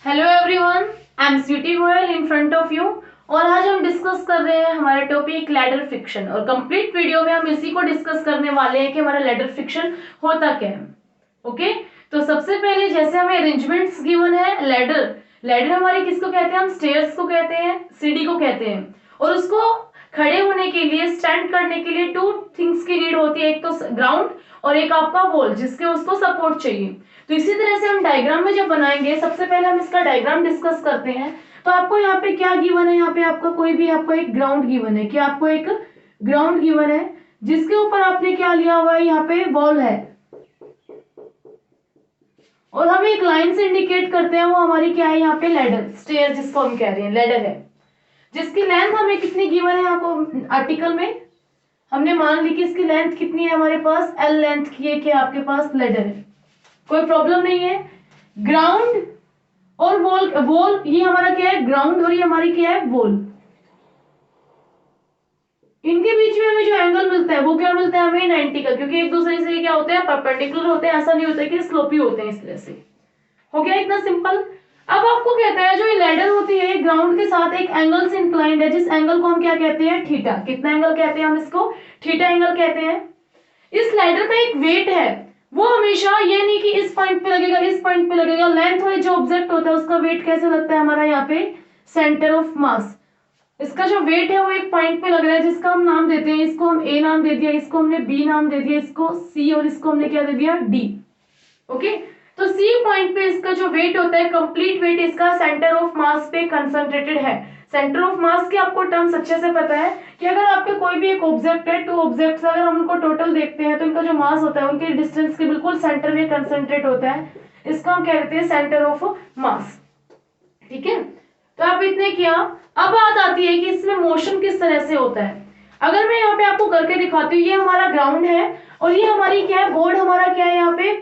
Hello everyone, I am Sweety Goyal in front of you. और आज हम डिस्कस कर रहे हैं हमारे टॉपिक लैडर फिक्शन। और कंप्लीट वीडियो में हम इसी को डिस्कस करने वाले हैं कि हमारा लैडर फिक्शन होता क्या है। ओके, तो सबसे पहले जैसे हमें अरेंजमेंट्स गिवन है, लैडर लैडर हमारे किसको कहते हैं? हम स्टेयर्स को कहते हैं, सीढ़ी को कहते हैं। और उसको खड़े होने के लिए, स्टैंड करने के लिए टू थिंग्स की नीड होती है, एक तो ग्राउंड और एक आपका वॉल जिसके उसको सपोर्ट चाहिए। तो इसी तरह से हम डायग्राम में जब बनाएंगे, सबसे पहले हम इसका डायग्राम डिस्कस करते हैं। तो आपको यहाँ पे क्या गिवन है? यहाँ पे आपका कोई भी आपको एक ग्राउंड गिवन है, कि आपको एक ग्राउंड गिवन है जिसके ऊपर आपने क्या लिया हुआ है? यहाँ पे वॉल है और हम एक लाइन से इंडिकेट करते हैं, वो हमारी क्या है? यहाँ पे लैडर, स्टेयर जिसको हम कह रहे हैं, लैडर है जिसकी लेंथ हमें कितनी गिवन है? आपको आर्टिकल में हमने मान ली कि इसकी लेंथ कितनी है हमारे पास? एल लेंथ की है कि आपके पास लैडर है, कोई प्रॉब्लम नहीं है। ग्राउंड और वॉल, वॉल ये हमारा क्या है? ग्राउंड। और ये हमारी क्या है? वॉल। इनके बीच में हमें जो एंगल मिलता है वो क्या मिलता है हमें? 90 का, क्योंकि एक दूसरे से क्या होते हैं? परपेंडिकुलर होते हैं। ऐसा नहीं होता कि स्लोपी होते हैं। इस तरह से हो गया, इतना सिंपल। अब आपको कहता है जो ये लैडर होती है ग्राउंड के साथ एक एंगल से इंक्लाइंड है, जिस एंगल को हम क्या कहते हैं? थीटा। कितना एंगल कहते हैं हम इसको? थीटा एंगल कहते हैं। इस लैडर का एक वेट है, वो हमेशा ये नहीं कि इस पॉइंट पे लगेगा, इस पॉइंट पे लगेगा। लेंथ वाइज जो ऑब्जेक्ट होता है उसका वेट कैसे लगता है हमारा? यहाँ पे सेंटर ऑफ मास। इसका जो वेट है वो एक पॉइंट पे लग रहा है, जिसका हम नाम देते हैं, इसको हम ए नाम दे दिया, इसको हमने बी नाम दे दिया, इसको सी, और इसको हमने क्या दे दिया? डी। ओके, तो सी पॉइंट पे इसका जो वेट होता है, कंप्लीट वेट इसका सेंटर ऑफ मास पे कंसंट्रेटेड है। सेंटर ऑफ मास के आपको टर्म्स अच्छे से पता है कि अगर आपके कोई भी एक ऑब्जेक्ट है, टू ऑब्जेक्ट्स, अगर हम उनको टोटल देखते हैं तो इनका जो मास होता है उनके डिस्टेंस के बिल्कुल सेंटर में कंसंट्रेट होता है। इसको हम कहते हैं सेंटर ऑफ मास। ठीक है, तो आप इतने किया। अब बात आती है कि इसमें मोशन किस तरह से होता है। अगर मैं यहाँ पे आपको करके दिखाती हूँ, ये हमारा ग्राउंड है और ये हमारी क्या है? बोर्ड हमारा क्या है? यहाँ पे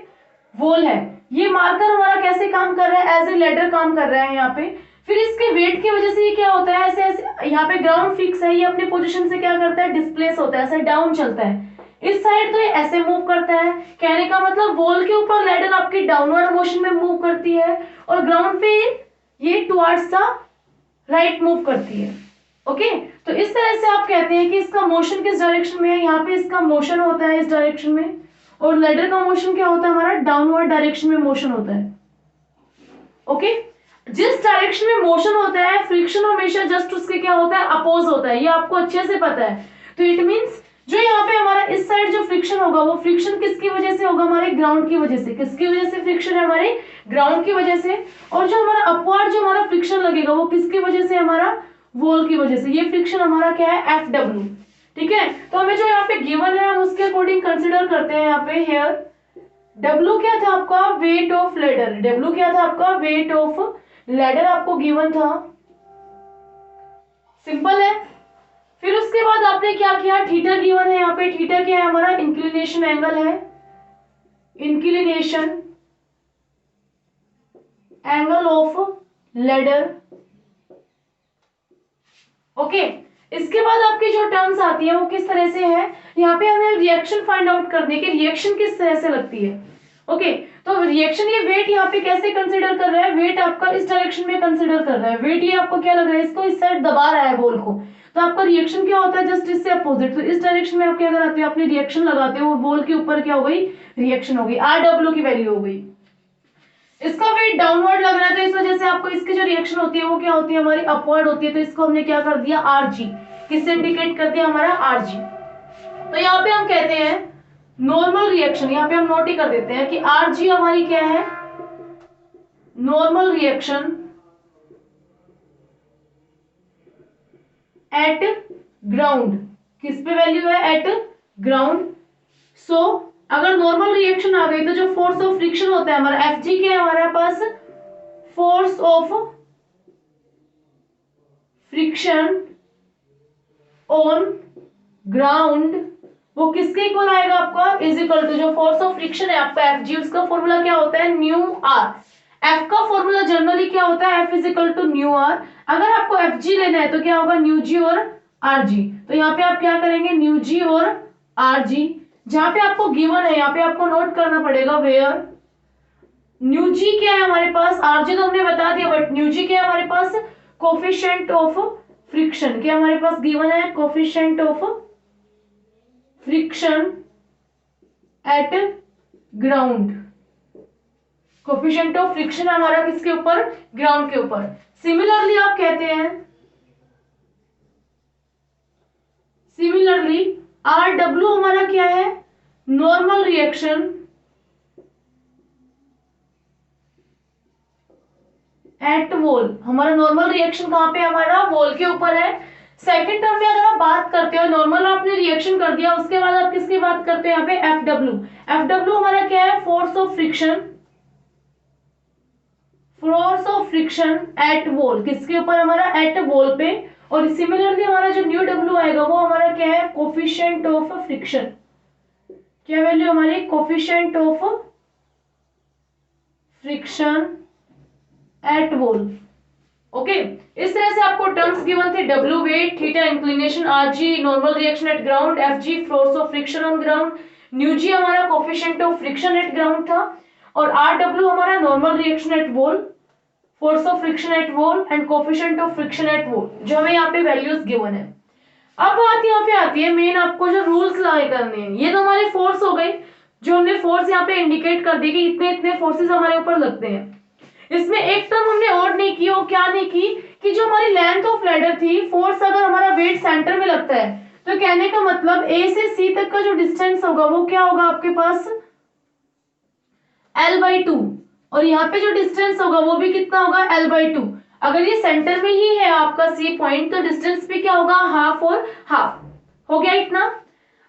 वॉल है। ये मार्कर हमारा कैसे काम कर रहा है? एज ए लेडर काम कर रहा है यहाँ पे। फिर इसके वेट की वजह से ये क्या होता है? ऐसे ऐसे यहाँ पे ग्राउंड फिक्स है, ये अपने पोजीशन से क्या करता है? डिस्प्लेस होता है, ऐसे डाउन चलता है। इस साइड तो ये ऐसे मूव करता है। कहने का मतलब वॉल के ऊपर लेडर आपकी डाउनवर्ड मोशन में मूव करती है और ग्राउंड पे ये टुवर्ड्स द राइट मूव करती है। ओके, तो इस तरह से आप कहते हैं कि इसका मोशन किस डायरेक्शन में है? यहाँ पे इसका मोशन होता है इस डायरेक्शन में, और लेडर का मोशन क्या होता है हमारा? डाउनवर्ड डायरेक्शन में मोशन होता है। ओके, जिस डायरेक्शन में मोशन होता है, फ्रिक्शन हमेशा जस्ट उसके क्या होता है? अपोज होता है। ये आपको अच्छे से पता है। तो इट मींस जो यहाँ पे हमारा इस साइड जो फ्रिक्शन होगा, वो फ्रिक्शन किसकी वजह से होगा? हमारे ग्राउंड की वजह से। किसकी वजह से फ्रिक्शन है? हमारे ग्राउंड की वजह से। और जो हमारा अपवर्ड जो हमारा फ्रिक्शन लगेगा वो किसकी वजह से? हमारा वॉल की वजह से। ये फ्रिक्शन हमारा क्या है? Fw। ठीक है, तो हमें जो यहाँ पे गिवन है हम उसके अकॉर्डिंग कंसिडर करते हैं। यहाँ पे हेयर W क्या था आपका? Weight of ladder. W क्या था आपका? वेट ऑफ लेडर आपको गिवन था। सिंपल है। फिर उसके बाद आपने क्या किया? थीटा गिवन है यहाँ पे। थीटा क्या है हमारा? इंक्लिनेशन एंगल है, inclination angle of ladder. Okay, इसके बाद आपकी जो टर्म्स आती है वो किस तरह से है? यहाँ पे हमें रिएक्शन फाइंड आउट करने की, रिएक्शन किस तरह से लगती है। ओके, तो रिएक्शन, ये वेट यहाँ पे कैसे कंसीडर कर रहा है? वेट आपका इस डायरेक्शन में कंसीडर कर रहा है। वेट ये आपको क्या लग रहा है? इसको इस साइड दबा रहा है बॉल को, तो आपका रिएक्शन क्या होता है? जस्ट इससे अपोजिट। तो इस डायरेक्शन में आप क्या कराते हो? अपनी रिएक्शन लगाते हो और बॉल के ऊपर क्या हो गई? रिएक्शन हो गई। Rw की वैल्यू हो गई। इसका वेट डाउनवर्ड लग रहा है तो इस वजह से आपको इसकी जो रिएक्शन होती है वो क्या होती है? हमारी अपवर्ड होती है। तो इसको हमने क्या कर दिया? Rg। किससे इंडिकेट कर दिया? हमारा Rg। तो यहाँ पे हम कहते हैं नॉर्मल रिएक्शन, यहाँ पे हम नोट ही कर देते हैं कि Rg हमारी क्या है? Normal reaction at ground. किस पे वैल्यू है? Eight ground. सो अगर नॉर्मल रिएक्शन आ गई तो जो फोर्स ऑफ फ्रिक्शन होता है हमारा Fg क्या है हमारे पास? Force of friction on ground, वो किसके इक्वल आएगा आपका? इज इक्वल टू जो फोर्स ऑफ फ्रिक्शन है आपका Fg, उसका फॉर्मूला क्या होता है? Mu R. F का फॉर्मूला जनरली क्या होता है? F is equal to mu R. अगर आपको Fg लेना है तो क्या होगा? न्यू जी और Rg। तो यहाँ पे आप क्या करेंगे? न्यू जी और Rg। जहां पे आपको गिवन है यहाँ पे आपको नोट करना पड़ेगा वेयर न्यू जी क्या है हमारे पास? Rg तो हमने बता बता दिया, बट न्यू जी क्या है हमारे पास, कोफिशिएंट ऑफ फ्रिक्शन, क्या हमारे पास गिवन है, coefficient of friction at ground, coefficient of friction हमारा किसके ऊपर, ग्राउंड के ऊपर। सिमिलरली आप कहते हैं, सिमिलरली आर डब्ल्यू हमारा क्या है, नॉर्मल रिएक्शन एट वॉल, हमारा नॉर्मल रिएक्शन कहां पे, हमारा वॉल के ऊपर है। सेकंड टर्म में अगर आप बात करते हो, नॉर्मल आपने रिएक्शन कर दिया, उसके बाद आप किसकी बात करते हो यहाँ पे, एफ डब्ल्यू। एफ डब्ल्यू हमारा क्या है, force of friction, force of friction at wall, किसके ऊपर हमारा, एट वॉल पे। और सिमिलरली हमारा जो न्यू डब्ल्यू आएगा वो हमारा क्या है, कोफिशिएंट ऑफ फ्रिक्शन, क्या वैल्यू हमारी, coefficient of friction at wall. Okay, इस तरह से आपको टर्म्स गिवन थे, W weight, theta inclination, R G normal reaction at ground, F G force of friction on ground, mu G हमारा coefficient of friction at ground था, और R W हमारा normal reaction at wall, force of friction at wall and coefficient of friction at wall, जो हमें यहाँ पे values given है। अब बात यहाँ पे आती है मेन, आपको जो रूल्स अप्लाई करने हैं, ये तो हमारे फोर्स हो गए, जो हमने फोर्स यहाँ पे इंडिकेट कर दी कि इतने इतने फोर्सेस हमारे ऊपर लगते हैं। इसमें एक टर्म हमने और नहीं की, वो क्या नहीं की, कि जो हमारी लेंथ ऑफ लैडर थी, फोर्स अगर हमारा वेट सेंटर में लगता है, तो कहने का मतलब ए से सी तक का जो डिस्टेंस होगा वो क्या होगा आपके पास, L/2, और यहाँ पे जो डिस्टेंस होगा वो भी कितना होगा, L/2। अगर ये सेंटर में ही है आपका सी पॉइंट, तो डिस्टेंस भी क्या होगा, हाफ और हाफ। हो गया इतना।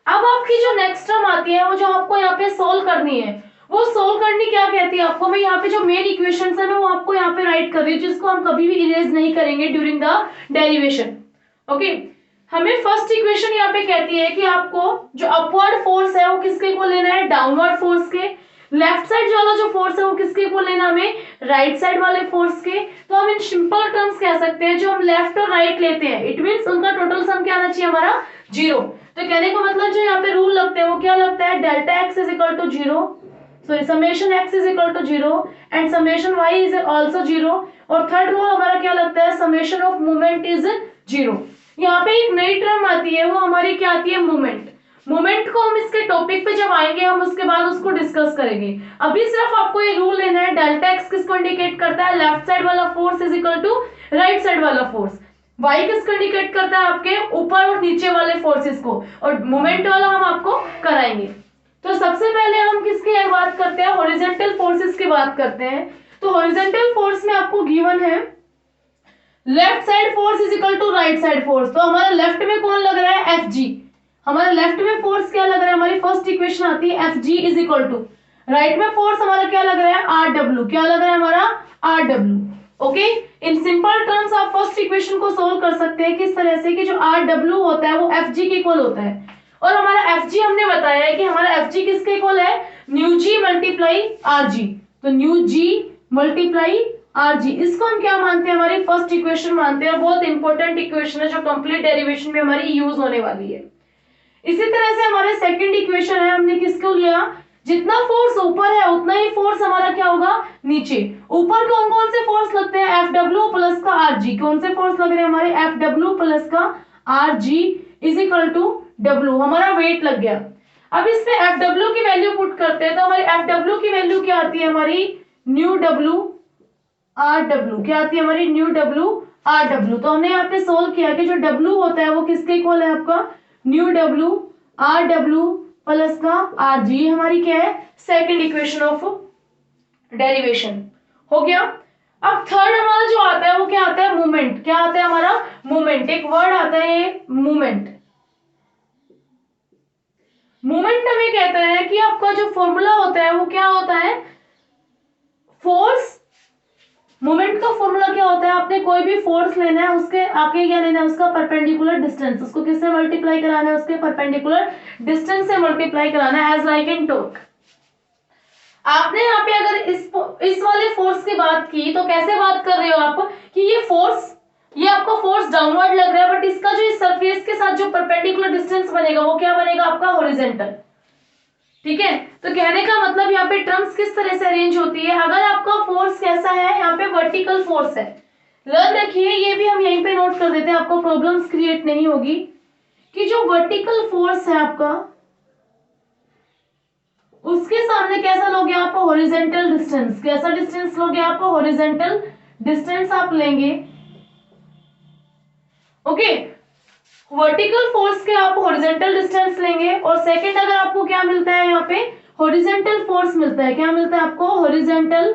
अब आपकी जो नेक्स्ट टर्म आती है, वो जो आपको यहाँ पे सोल्व करनी है, वो सोल्व करनी क्या कहती है आपको, मैं यहाँ पे जो मेन इक्वेशंस है मैं वो आपको यहाँ पे राइट कर रही हूँ, जिसको हम कभी भी इरेज नहीं करेंगे ड्यूरिंग द डेरिवेशन। ओके, हमें फर्स्ट इक्वेशन यहाँ पे कहती है कि आपको जो अपवर्ड फोर्स है वो किसके को लेना है, डाउनवर्ड फोर्स के। लेफ्ट साइड वाला जो फोर्स है वो किसके को लेना, हमें राइट साइड वाले फोर्स के। तो हम इन सिंपल टर्म्स कह सकते हैं, जो हम लेफ्ट और राइट लेते हैं, इट मींस उनका टोटल सम क्या आना चाहिए हमारा, 0। तो कहने का मतलब जो यहाँ पे रूल लगते हैं वो क्या लगता है, delta x is equal to 0, sorry summation x is equal to 0 and summation y is also 0। और थर्ड रूल हमारा क्या लगता है, समेशन ऑफ मोमेंट इज 0। यहाँ पे एक नई टर्म आती है, वो हमारी क्या आती है, मोमेंट। मोमेंट को हम इसके टॉपिक पे जब आएंगे हम उसके बाद उसको डिस्कस करेंगे। अभी सिर्फ आपको ये रूल लेना है, डेल्टा एक्स किसको इंडिकेट करता है, लेफ्ट साइड वाला force is equal to right side वाला फोर्स। y किसको इंडिकेट करता है, आपके ऊपर और नीचे वाले फोर्सेस को, और मोमेंट वाला हम आपको कराएंगे। तो सबसे पहले हम किसकी बात करते हैं, हॉरिजॉन्टल फोर्सेस की बात करते हैं। तो हॉरिजॉन्टल फोर्स में आपको गिवन है left side force is equal to right side force. तो हमारा लेफ्ट में कौन लग रहा है, Fg। हमारा लेफ्ट में फोर्स क्या लग रहा है, हमारी फर्स्ट इक्वेशन आती है Fg is equal to, right में फोर्स हमारा क्या लग रहा है, Rw। क्या लग रहा है हमारा, Rw। Okay, in simple terms आप फर्स्ट इक्वेशन को सोल्व कर सकते हैं किस तरह से, कि जो Rw होता है वो Fg के इक्वल होता है। और हमारा Fg हमने बताया है कि हमारा Fg किसके इक्वल है, न्यू जी मल्टीप्लाई Rg। तो न्यू जी मल्टीप्लाई Rg, इसको हम क्या मानते हैं, हमारी फर्स्ट इक्वेशन मानते हैं, और बहुत इंपॉर्टेंट इक्वेशन है जो कंप्लीट डेरिवेशन में हमारी यूज होने वाली है। इसी तरह से हमारे सेकंड इक्वेशन है, हमने किसको लिया, जितना फोर्स ऊपर है उतना ही फोर्स हमारा क्या होगा नीचे। ऊपर कौन कौन से फोर्स लगते हैं, Fw प्लस का Rg। कौन से फोर्स लग रहे हैं हमारे, Fw प्लस का Rg is equal to W, हमारा वेट लग गया। अब इसमें Fw की वैल्यू पुट करते हैं, तो हमारी Fw की वैल्यू क्या आती है, हमारी न्यू W Rw। क्या आती है हमारी, न्यू W Rw। तो हमने यहाँ पे सोल्व किया कि जो W होता है वो किसके इक्वल है, आपका न्यू W Rw प्लस का Rg। हमारी क्या है, सेकंड इक्वेशन ऑफ डेरिवेशन हो गया। अब थर्ड हमारा जो आता है वो क्या आता है, मूवमेंट। क्या आता है हमारा, मूवमेंट। एक वर्ड आता है मूवमेंट। मूवमेंट हमें कहता है कि आपका जो फॉर्मूला होता है वो क्या होता है, फोर्स। मूवमेंट का फॉर्मूला क्या होता है, आपने कोई भी फोर्स लेना है, उसके आगे क्या लेना है, उसका परपेंडिकुलर डिस्टेंस, उसको किससे मल्टीप्लाई कराना है, उसके परपेंडिकुलर डिस्टेंस से मल्टीप्लाई कराना है, एज लाइक इन टॉर्क। आपने यहाँ पे अगर इस वाले फोर्स की बात की, तो कैसे बात कर रहे हो आप, कि ये फोर्स, ये आपका फोर्स डाउनवर्ड लग रहा है, बट इसका जो इस सरफेस के साथ जो परपेंडिकुलर डिस्टेंस बनेगा वो क्या बनेगा आपका, हॉरिजॉन्टल। ठीक है, तो कहने का मतलब यहाँ पे टर्म्स किस तरह से अरेंज होती है। अगर आपका फोर्स कैसा है, यहाँ पे वर्टिकल फोर्स है, लर्न रखिए, ये भी हम यहीं पे नोट कर देते हैं, आपको प्रॉब्लम्स क्रिएट नहीं होगी, कि जो वर्टिकल फोर्स है आपका, उसके सामने कैसा लोगे आप, हॉरिजेंटल डिस्टेंस। कैसा डिस्टेंस लोगे आप, हॉरिजेंटल डिस्टेंस आप लेंगे। ओके, वर्टिकल फोर्स के आप हॉरिजेंटल डिस्टेंस लेंगे, और सेकंड अगर आपको क्या मिलता है, यहाँ पे हॉरिजेंटल फोर्स मिलता है। क्या मिलता है आपको, हॉरिजेंटल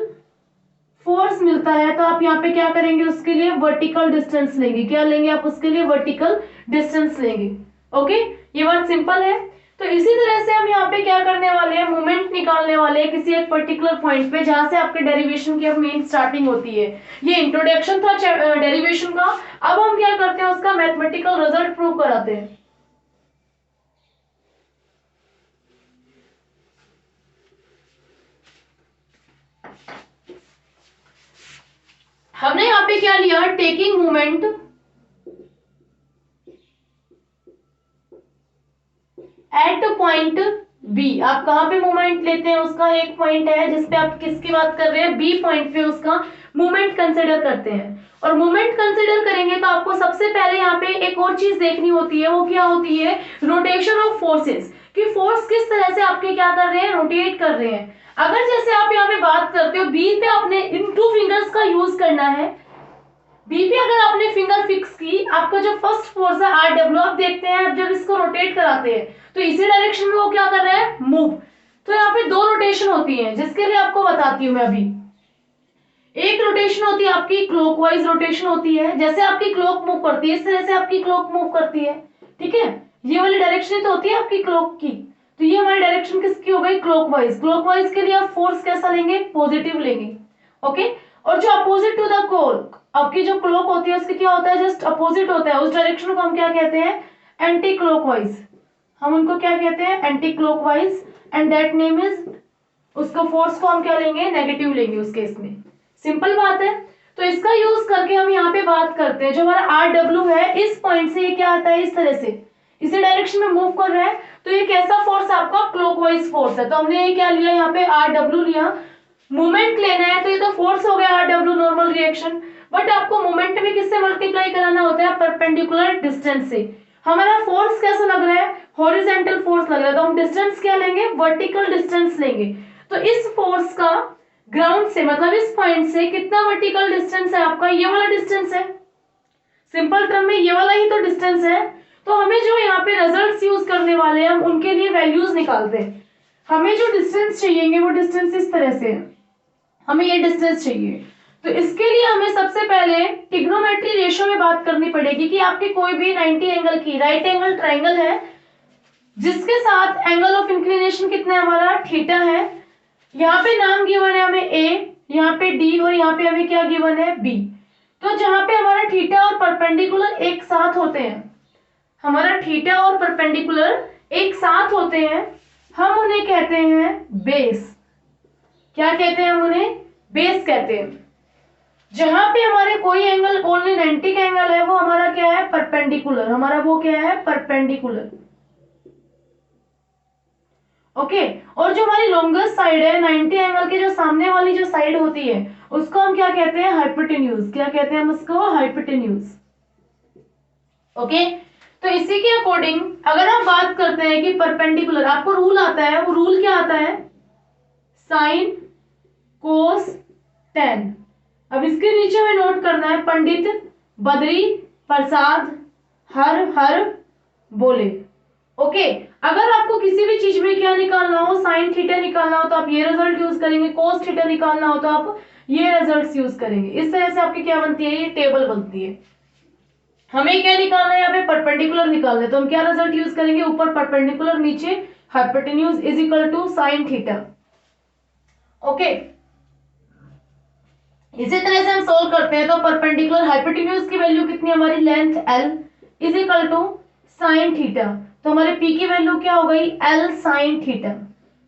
फोर्स मिलता है, तो आप यहाँ पे क्या करेंगे, उसके लिए वर्टिकल डिस्टेंस लेंगे। क्या लेंगे आप उसके लिए, वर्टिकल डिस्टेंस लेंगे। ओके, ये बात सिंपल है। तो इसी तरह से हम यहाँ पे क्या करने वाले हैं, मोमेंट निकालने वाले हैं किसी एक पर्टिकुलर पॉइंट पे, जहां से आपके डेरिवेशन की मेन स्टार्टिंग होती है। ये इंट्रोडक्शन था डेरिवेशन का। अब हम क्या करते हैं, उसका मैथमेटिकल रिजल्ट प्रूव कराते हैं। हमने यहाँ पे क्या लिया, taking moment at point B. आप कहां पे मोमेंट लेते हैं, उसका एक पॉइंट है जिसपे आप किसकी बात कर रहे हैं, बी पॉइंट पे उसका मोमेंट कंसिडर करते हैं। और मोमेंट कंसिडर करेंगे तो आपको सबसे पहले यहाँ पे एक और चीज देखनी होती है, वो क्या होती है, रोटेशन ऑफ फोर्सेस, कि फोर्स किस तरह से आपके क्या कर रहे हैं, रोटेट कर रहे हैं। अगर जैसे आप यहाँ पे बात करते हो, बी पे आपने इन टू फिंगर्स का यूज करना है। बी पे अगर आपने फिंगर फिक्स की, आपका जो फर्स्ट फोर्स है आर डब्ल्यू, आप देखते हैं आप जब इसको रोटेट कराते हैं तो इसी डायरेक्शन में वो क्या कर रहा है, मूव। तो यहाँ पे दो रोटेशन होती है, जिसके लिए आपको बताती हूँ मैं अभी। एक रोटेशन होती है आपकी क्लॉकवाइज रोटेशन होती है, जैसे आपकी क्लॉक मूव करती है इस तरह से आपकी क्लॉक मूव करती है। ठीक है, ये वाली डायरेक्शन तो होती है आपकी क्लॉक की, तो ये हमारी डायरेक्शन किसकी हो गई, क्लॉकवाइज। क्लॉकवाइज के लिए आप फोर्स कैसा लेंगे, पॉजिटिव लेंगे। ओके, और जो अपोजिट टू द क्लॉक, आपकी जो क्लॉक होती है उसके क्या होता है, जस्ट अपोजिट होता है, उस डायरेक्शन को हम क्या कहते हैं, एंटी क्लॉकवाइज। हम उनको क्या कहते हैं, anti clockwise, and that name is, उसको फोर्स को हम क्या लेंगे, नेगेटिव लेंगे उस केस में। सिंपल बात है। तो इसका यूज करके हम यहाँ पे बात करते हैं, जो हमारा आर डब्ल्यू है, इस पॉइंट से ये क्या आता है, इस तरह से इसी डायरेक्शन में मूव कर रहा है, तो ये कैसा फोर्स आपका, क्लॉकवाइज फोर्स है। तो हमने ये क्या लिया, यहाँ पे आर डब्ल्यू लिया। मोमेंट लेना है तो ये तो फोर्स हो गया R W, normal reaction, but आपको मोमेंट भी किससे मल्टीप्लाई कराना होता है, परपेंडिकुलर डिस्टेंस से। हमारा फोर्स कैसा लग रहा है, हॉरिजॉन्टल फोर्स लग रहा है, तो हम डिस्टेंस क्या लेंगे, वर्टिकल डिस्टेंस लेंगे। तो इस फोर्स का ग्राउंड से, मतलब इस पॉइंट से कितना वर्टिकल डिस्टेंस है आपका, ये वाला डिस्टेंस है। सिंपल टर्म में ये वाला ही तो डिस्टेंस है। तो हमें जो यहाँ पे रिजल्ट्स यूज करने वाले हैं, हम उनके लिए वैल्यूज निकालते हैं। हमें जो डिस्टेंस चाहिए वो डिस्टेंस इस तरह से है, हमें ये डिस्टेंस चाहिए। तो इसके लिए हमें सबसे पहले ट्रिग्नोमेट्री रेशियो में बात करनी पड़ेगी, कि आपकी कोई भी 90 एंगल की राइट एंगल ट्राइंगल है, जिसके साथ एंगल ऑफ इंक्लिनेशन कितना है हमारा, थीटा है। यहाँ पे नाम गिवन है हमें ए, यहाँ पे डी, और यहाँ पे हमें क्या गिवन है, बी। तो जहां पे हमारा थीटा और परपेंडिकुलर एक साथ होते हैं, हमारा थीटा और परपेंडिकुलर एक साथ होते हैं, हम उन्हें कहते हैं बेस। क्या कहते हैं हम उन्हें, बेस कहते हैं। जहां पे हमारे कोई एंगल ओनली 90 का एंगल है, वो हमारा क्या है, परपेंडिकुलर। हमारा वो क्या है, परपेंडिकुलर। ओके, और जो हमारी लॉन्गेस्ट साइड है 90 एंगल के, जो सामने वाली जो साइड होती है, उसको हम क्या कहते हैं, हाइपोटेन्यूज। क्या कहते हैं हम उसको, हाइपोटेन्यूज। ओके, तो इसी के अकॉर्डिंग अगर हम बात करते हैं कि परपेंडिकुलर, आपको रूल आता है, वो रूल क्या आता है, साइन कोस टेन। अब इसके नीचे हमें नोट करना है, पंडित बद्री प्रसाद हर हर बोले। ओके, अगर आपको किसी भी चीज में क्या निकालना हो, साइन थीटा निकालना हो तो आप ये रिजल्ट यूज करेंगे, कोस थीटा निकालना हो तो आप ये रिजल्ट्स यूज करेंगे। इस तरह से आपकी क्या बनती है, ये टेबल बनती है। हमें क्या निकालना है, यहाँ पे परपेंडिकुलर निकालना है, तो हम क्या रिजल्ट यूज करेंगे, ऊपर परपेंडिकुलर, नीचे hypotenuse is equal to sine theta. Okay, इसी तरह से हम सोल्व करते हैं, तो परपेंडिकुलर हाइपोटेन्यूज की वैल्यू कितनी, हमारी length L is equal to sine theta. तो हमारे पी की वैल्यू क्या हो गई, एल साइन थीटा।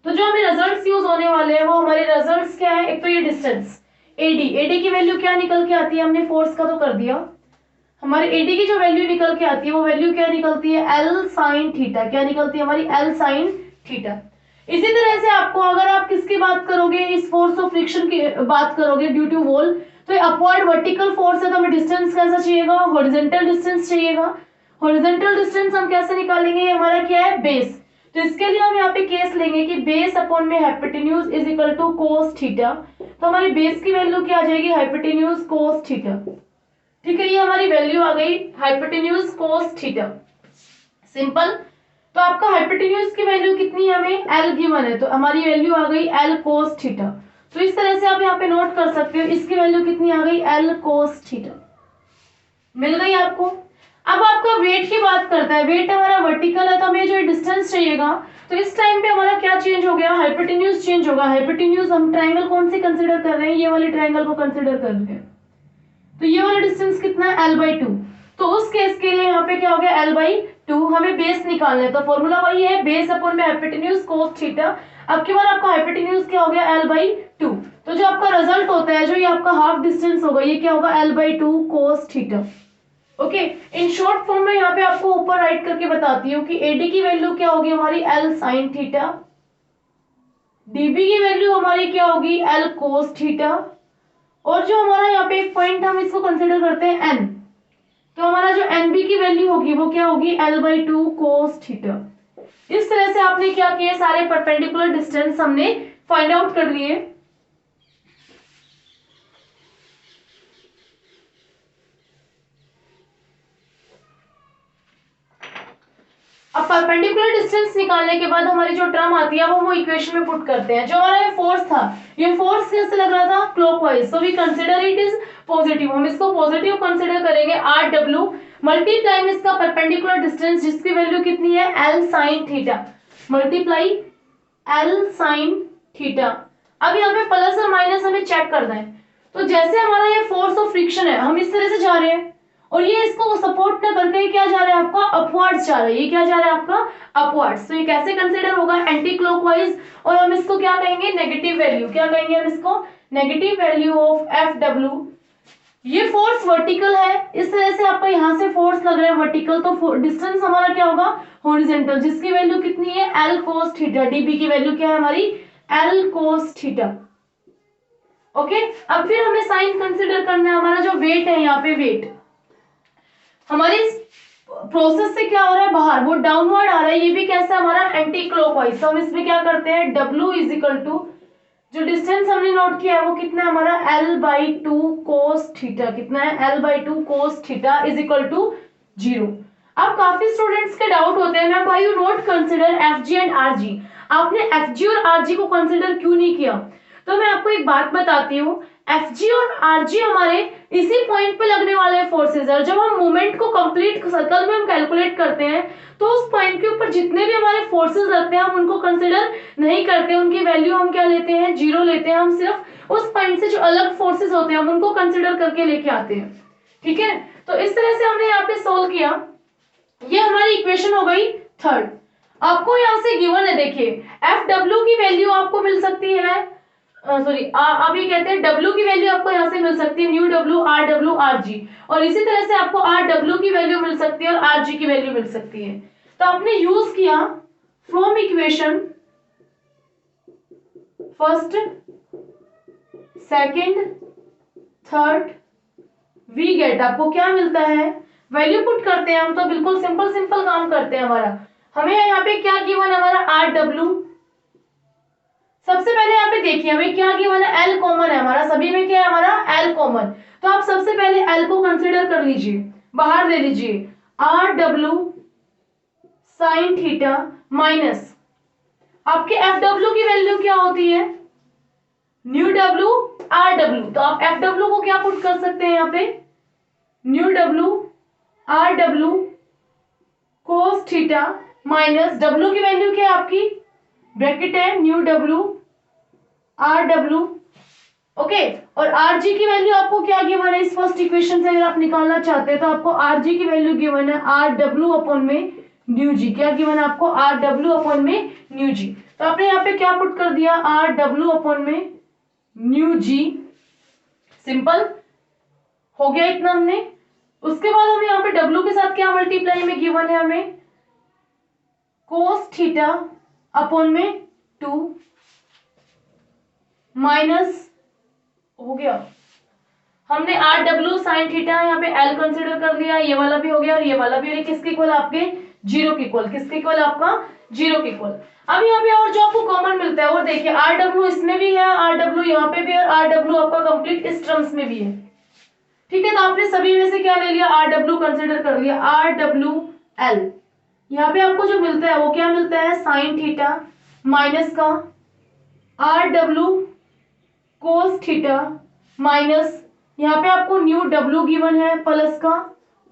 तो जो हमें रिजल्ट्स यूज होने वाले हैं, वो हमारे रिजल्ट्स क्या है, एक तो ये डिस्टेंस एडी, एडी की वैल्यू क्या निकल के आती है, हमने फोर्स का तो कर दिया। हमारे एडी की जो वैल्यू निकल के आती है, वो वैल्यू क्या निकलती है, एल साइन थीटा। क्या निकलती है हमारी, एल साइन थीटा। इसी तरह से आपको अगर आप किसकी बात करोगे, इस फोर्स ऑफ फ्रिक्शन की बात करोगे ड्यू टू वॉल, तो ये अपवर्ड वर्टिकल फोर्स है, तो हमें डिस्टेंस कैसा चाहिएगा, हॉरिजॉन्टल डिस्टेंस चाहिएगा। हॉरिजॉन्टल डिस्टेंस हम कैसे निकालेंगे, ये हमारा क्या है, बेस। तो इसके लिए हम यहाँ पे केस लेंगे कि बेस अपॉन में hypotenuse is equal to cos theta. तो हमारी बेस की वैल्यू क्या आ जाएगी, हाइपोटेन्यूज कोस थीटा। ठीक है, ये हमारी वैल्यू आ गई हाइपोटेन्यूज कोस थीटा, सिंपल। तो आपका हाइपोटेन्यूज की वैल्यू कितनी है, हमें एल गिवन है, तो हमारी वैल्यू आ गई एल कोस थीटा। तो इस तरह से आप यहाँ पे नोट कर सकते हो, इसकी वैल्यू कितनी आ गई, एल कोस थीटा, मिल गई आपको। अब आपका वेट की बात करता है, वेट हमारा वर्टिकल है, तो हमें जो डिस्टेंस चाहिएगा, तो इस टाइम पे हमारा क्या चेंज हो गया, हाइपोटेन्यूज चेंज होगा। हाइपोटेन्यूज हम ट्राइंगल कौन सी कंसीडर कर रहे हैं, ये वाले ट्राइंगल को कंसीडर कर रहे हैं। तो ये वाला डिस्टेंस कितना है, l/2। तो उस केस के लिए यहाँ पे क्या हो गया, l/2। हमें बेस निकालना है, तो फॉर्मूला वही है, बेस अपॉन में हाइपोटेन्यूज कोस थीटा। अब के बाद आपका हाइपोटेन्यूज क्या हो गया, l/2। तो जो आपका रिजल्ट होता है, जो ये आपका हाफ डिस्टेंस होगा, ये क्या होगा, l/2 cos theta. Okay, in short form में यहाँ पे आपको ऊपर राइट करके बताती हूँ कि एडी की वैल्यू क्या होगी हमारी, l sin थीटा। डीबी की वैल्यू हमारी क्या होगी, l cos थीटा। और जो हमारा यहाँ पे एक पॉइंट हम इसको कंसिडर करते हैं n, तो हमारा जो nb की वैल्यू होगी वो क्या होगी, l/2 cos थीटा। इस तरह से आपने क्या किया, सारे परपेंडिकुलर डिस्टेंस हमने फाइंड आउट कर लिए। अब परपेंडिकुलर डिस्टेंस निकालने के बाद हमारी जो टर्म आती है वो इक्वेशन में पुट करते हैं। जो हमारा ये फोर्स था, ये फोर्स कैसे लग रहा था, clockwise, so we consider it is positive. हम इसको पॉजिटिव कंसीडर करेंगे, Rw मल्टीप्लाई में इसका परपेंडिकुलर डिस्टेंस, जिसकी वैल्यू कितनी है, L sin theta, multiply L sin theta. अब यहाँ पे प्लस और माइनस हमें चेक करना है। तो जैसे हमारा ये फोर्स ऑफ फ्रिक्शन है, हम इस तरह से जा रहे हैं और ये इसको सपोर्ट ना करके ये क्या जा रहा है आपका, अपवर्ड्स जा रहा है। ये क्या जा रहा है आपका, अपवर्ड्स। तो ये कैसे कंसीडर होगा, एंटी क्लॉकवाइज। और हम इसको क्या कहेंगे, नेगेटिव वैल्यू। क्या कहेंगे हम इसको, नेगेटिव वैल्यू ऑफ Fw। ये फोर्स वर्टिकल है, इस तरह से आपका यहाँ से फोर्स लग रहा है वर्टिकल, तो डिस्टेंस हमारा क्या होगा, हॉरिजॉन्टल, जिसकी वैल्यू कितनी है, L cos थीटा। डीबी की वैल्यू क्या है हमारी, L cos थीटा। ओके, अब फिर हमें साइन कंसीडर करना है। हमारा जो वेट है, यहाँ पे वेट हमारी प्रोसेस से क्या हो रहा है, बाहर, वो डाउनवर्ड आ रहा है। ये भी कैसे, हमारा एंटी क्लॉकवाइज। तो हम इसमें क्या करते हैं, W इज इक्वल टू, जो डिस्टेंस हमने नोट किया है वो कितना है हमारा, L/2 cos थीटा। कितना है, L/2 cos theta is equal to 0। अब काफी स्टूडेंट्स के डाउट होते हैं, ma'am why you not consider Fg and Rg। आपने Fg और Rg को कंसीडर क्यों नहीं किया। तो मैं आपको एक बात बताती हूँ, Fg और Rg हमारे इसी पॉइंट पे लगने वाले फोर्सेज है। जब हम मूवमेंट को कंप्लीट सर्कल में हम कैलकुलेट करते हैं, तो उस पॉइंट के ऊपर जितने भी हमारे फोर्सेज लगते हैं हम उनको कंसीडर नहीं करते, उनकी वैल्यू हम क्या लेते हैं, 0 लेते हैं। हम सिर्फ उस पॉइंट से जो अलग फोर्सेज होते हैं हम उनको कंसीडर करके लेके आते हैं। ठीक है, तो इस तरह से हमने यहाँ पे सोल्व किया। ये हमारी इक्वेशन हो गई थर्ड। आपको यहाँ से गिवन है, देखिए Fw की वैल्यू आपको मिल सकती है, सॉरी आप ये कहते हैं W की वैल्यू आपको यहाँ से मिल सकती है, न्यू W, Rw, Rg। और इसी तरह से आपको Rw की वैल्यू मिल सकती है और Rg की वैल्यू मिल सकती है। तो आपने यूज किया from equation first, second, third, we get, आपको क्या मिलता है, वैल्यू पुट करते हैं हम। तो बिल्कुल सिंपल सिंपल काम करते हैं हमारा। हमें यहाँ पे क्या गिवन है हमारा, Rw। सबसे पहले यहाँ पे देखिए हमें क्या गिवन है, L कॉमन है हमारा, सभी में क्या है हमारा, L कॉमन। तो आप सबसे पहले L को कंसीडर कर लीजिए, बाहर ले लीजिए, Rw sin थीटा माइनस आपके Fw की वैल्यू क्या होती है, न्यू W Rw। तो आप Fw को क्या पुट कर सकते हैं यहाँ पे, new W Rw cos theta minus W की वैल्यू क्या है आपकी, ब्रैकेट है, न्यू W Rw। ओके, और Rg की वैल्यू आपको क्या गिवन है, इस फर्स्ट इक्वेशन से अगर आप निकालना चाहते हैं तो आपको Rg की वैल्यू गिवन है Rw अपॉन में न्यू जी। क्या गिवन है आपको, Rw अपॉन में न्यू जी। तो आपने यहाँ पे क्या पुट कर दिया, Rw अपॉन में न्यू जी। सिंपल हो गया इतना हमने। उसके बाद हमें यहाँ पे W के साथ क्या मल्टीप्लाई में गिवन है हमें, कोस थीटा अपॉन में 2 माइनस हो गया, हमने आर डब्ल्यू साइन थीटा यहाँ पे एल कंसिडर कर लिया, ये वाला भी हो गया और ये वाला भी, किसके इक्वल आपके जीरो के इक्वल, किसके इक्वल आपका जीरो के इक्वल। अब यहाँ पे और जो आपको कॉमन मिलता है वो देखिए, आर डब्ल्यू इसमें भी है, आर डब्ल्यू यहाँ पे भी है, और आर डब्ल्यू आपका कंप्लीट इस टर्म्स में भी है। ठीक है, तो आपने सभी में से क्या ले लिया, आर डब्ल्यू कंसिडर कर लिया, आर डब्ल्यू एल। यहाँ पे आपको जो मिलता है वो क्या मिलता है, साइन थीटा माइनस का are W cos theta minus यहाँ पे आपको न्यू डब्ल्यू गिवन है प्लस का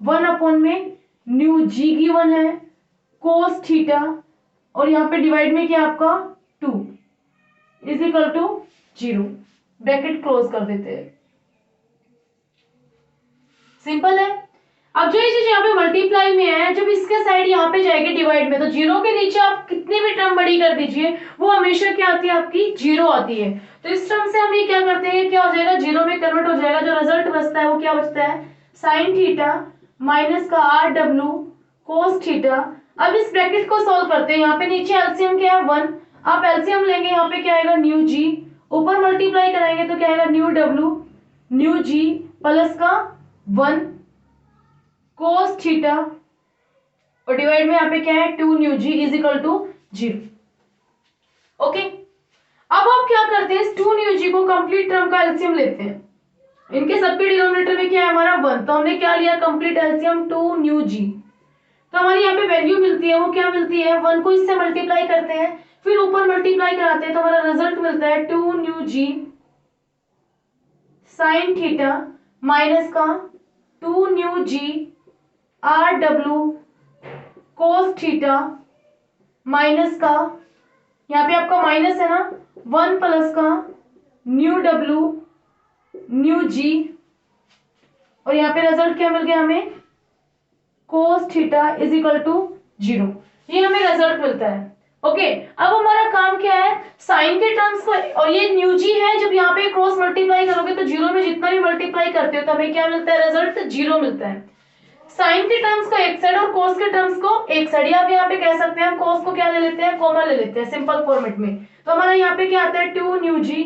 1 में न्यू जी गिवन है कोस थीटा, और यहाँ पे डिवाइड में क्या आपका 2 is equal to 0, bracket close कर देते हैं। सिंपल है। अब जो ये चीज यहाँ पे मल्टीप्लाई में है, जब इसके साइड यहाँ पे जाएगी डिवाइड में, तो जीरो के नीचे आप कितनी भी टर्म बड़ी कर दीजिए वो हमेशा क्या आती है, आपकी जीरो आती है। तो इस टर्म से हम ये क्या करते हैं, क्या हो जाएगा, जीरो में कन्वर्ट हो जाएगा, जो रिजल्ट बचता है वो क्या बचता है, साइन थीटा माइनस का आर डब्ल्यू कोस थीटा। अब इस ब्रैकेट को सॉल्व करते हैं, यहाँ पे नीचे एलसीएम क्या है 1, आप एलसीएम लेंगे, यहाँ पे क्या आएगा न्यू जी, ऊपर मल्टीप्लाई कराएंगे तो क्या आएगा न्यू डब्ल्यू न्यू जी प्लस का 1 कोस थीटा, और डिवाइड में यहाँ पे क्या है 2 mu g is equal to 0। Okay, अब आप क्या करते हैं, इस 2 न्यू जी को कंप्लीट टर्म का एलसीएम लेते हैं, इनके सबके डिनोमिनेटर में क्या है हमारा 1, तो हमने क्या लिया कंप्लीट एलसीएम 2 न्यू जी, तो हमारी यहाँ पे वैल्यू मिलती है, वो क्या मिलती है 1 को इससे मल्टीप्लाई करते हैं, फिर ऊपर मल्टीप्लाई कराते हैं, तो हमारा रिजल्ट मिलता है 2 न्यू जी साइन थीटा माइनस का 2 mu G R W cos theta minus का, यहाँ पे आपका माइनस है ना 1 प्लस का न्यू डब्ल्यू न्यू जी, और यहाँ पे रिजल्ट क्या मिल गया हमें, cos theta is equal to 0, ये हमें रिजल्ट मिलता है। ओके, अब हमारा काम क्या है, साइन के टर्म्स को, और ये न्यू जी है, जब यहाँ पे क्रॉस मल्टीप्लाई करोगे तो जीरो में जितना भी मल्टीप्लाई करते हो तो हमें क्या मिलता है, रिजल्ट 0 मिलता है। साइन के टर्म्स को एक साइड और कोस के टर्म्स को एक साइड, आप यहाँ पे कह सकते हैं हम कोस को क्या ले लेते हैं, कॉमन ले लेते हैं सिंपल फॉर्मेट में, तो हमारा यहाँ पे क्या आता है 2 न्यू जी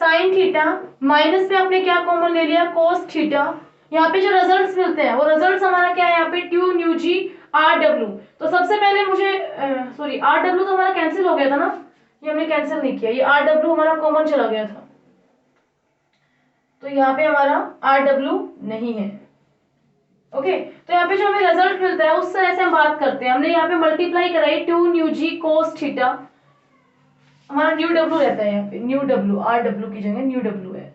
साइन थीटा माइनस में आपने क्या कॉमन ले लिया, कोस थीटा, यहाँ पे जो रिजल्ट्स मिलते हैं वो रिजल्ट्स हमारा क्या है, यहाँ पे 2 न्यू जी आर डब्ल्यू। तो सबसे पहले मुझे सॉरी आर डब्ल्यू तो हमारा कैंसिल हो गया था ना, ये हमने कैंसिल नहीं किया, ये आर डब्ल्यू हमारा कॉमन चला गया था, तो यहाँ पे हमारा आर डब्ल्यू नहीं है। ओके, तो यहाँ पे जो हमें रिजल्ट मिलता है उस तरह से हम बात करते हैं, हमने यहाँ पे मल्टीप्लाई कराई 2 न्यू जी कोस थीटा, हमारा न्यू डब्ल्यू रहता है यहाँ पे, न्यू डब्ल्यू आर डब्ल्यू की जगह न्यू डब्ल्यू है,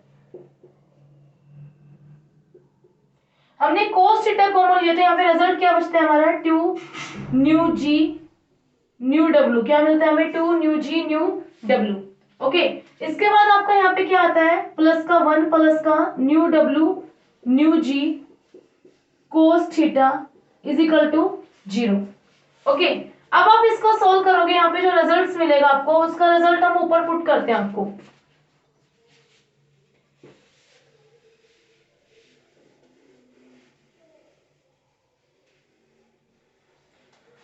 हमने कोस थीटा कॉमन लिया, तो यहाँ पे रिजल्ट क्या बचता है हमारा 2 न्यू जी न्यू डब्ल्यू, क्या मिलता है हमें 2 mu g mu W. Okay, इसके बाद आपका यहाँ पे क्या आता है, प्लस का 1 प्लस का mu W mu g cos theta is equal to 0। Okay, अब आप इसको सोल्व करोगे, यहाँ पे जो रिजल्ट्स मिलेगा आपको उसका रिजल्ट हम ऊपर पुट करते हैं आपको,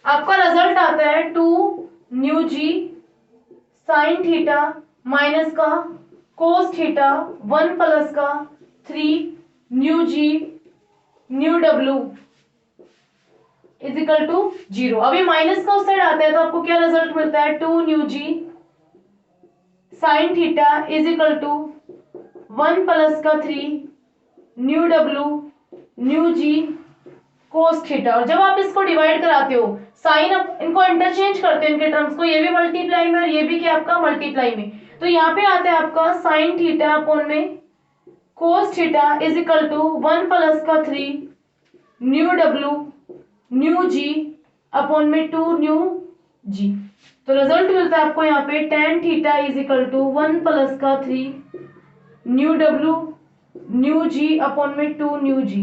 आपका रिजल्ट आता है 2 न्यू जी साइन थीटा माइनस का कोस थीटा 1 प्लस का 3 mu g mu W is equal to 0। अभी माइनस का उस साइड आता है तो आपको क्या रिजल्ट मिलता है, 2 mu ji sine theta is equal to 1 plus का 3 mu W mu g cos theta. और जब आप इसको डिवाइड कराते हो, साइन अप इनको इंटरचेंज करते हो इनके टर्म्स को, ये भी मल्टीप्लाई में और ये भी क्या आपका मल्टीप्लाई में, तो यहाँ पे आता है आपका साइन थीटा अपॉन में cos theta is equal to 1 plus का 3 mu W mu g upon में 2 न्यू जी। तो रिजल्ट मिलता है आपको यहाँ पे tan theta is equal to 1 plus का 3 mu W mu g upon में 2 न्यू जी,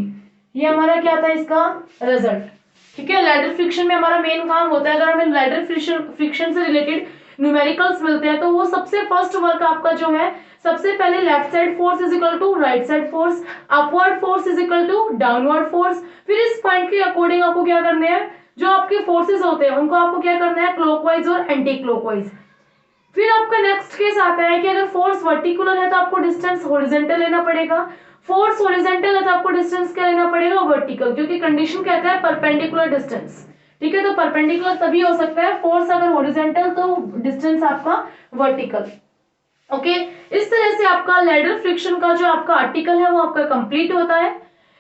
ये हमारा क्या था इसका रिजल्ट। ठीक है, लैडर फ्रिक्शन में हमारा मेन काम होता है, अगर हमें लैडर फ्रिक्शन से रिलेटेड न्यूमेरिकल्स मिलते हैं तो वो सबसे फर्स्ट वर्क आपका जो है, सबसे पहले left side force is equal to right side force, upward force is equal to downward force, फिर इस पॉइंट के अकॉर्डिंग आपको क्या करना है, जो आपके फोर्सेस होते हैं उनको आपको क्या करना है, क्लॉकवाइज और एंटी क्लॉकवाइज। फिर आपका नेक्स्ट केस आता है कि अगर फोर्स वर्टिकुलर है तो आपको डिस्टेंस हॉरिजॉन्टल लेना पड़ेगा, फोर्स हॉरिजॉन्टल है तो आपको डिस्टेंस क्या लेना पड़ेगा, वर्टिकल, क्योंकि कंडीशन कहता है परपेंडिकुलर डिस्टेंस। ठीक है, तो परपेंडिकुलर तभी हो सकता है, फोर्स अगर हॉरिजॉन्टल तो डिस्टेंस आपका वर्टिकल। ओके, इस तरह से आपका लैडर फ्रिक्शन का जो आपका आर्टिकल है वो आपका कंप्लीट होता है।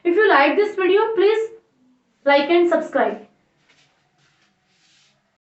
If you like this video please like and subscribe.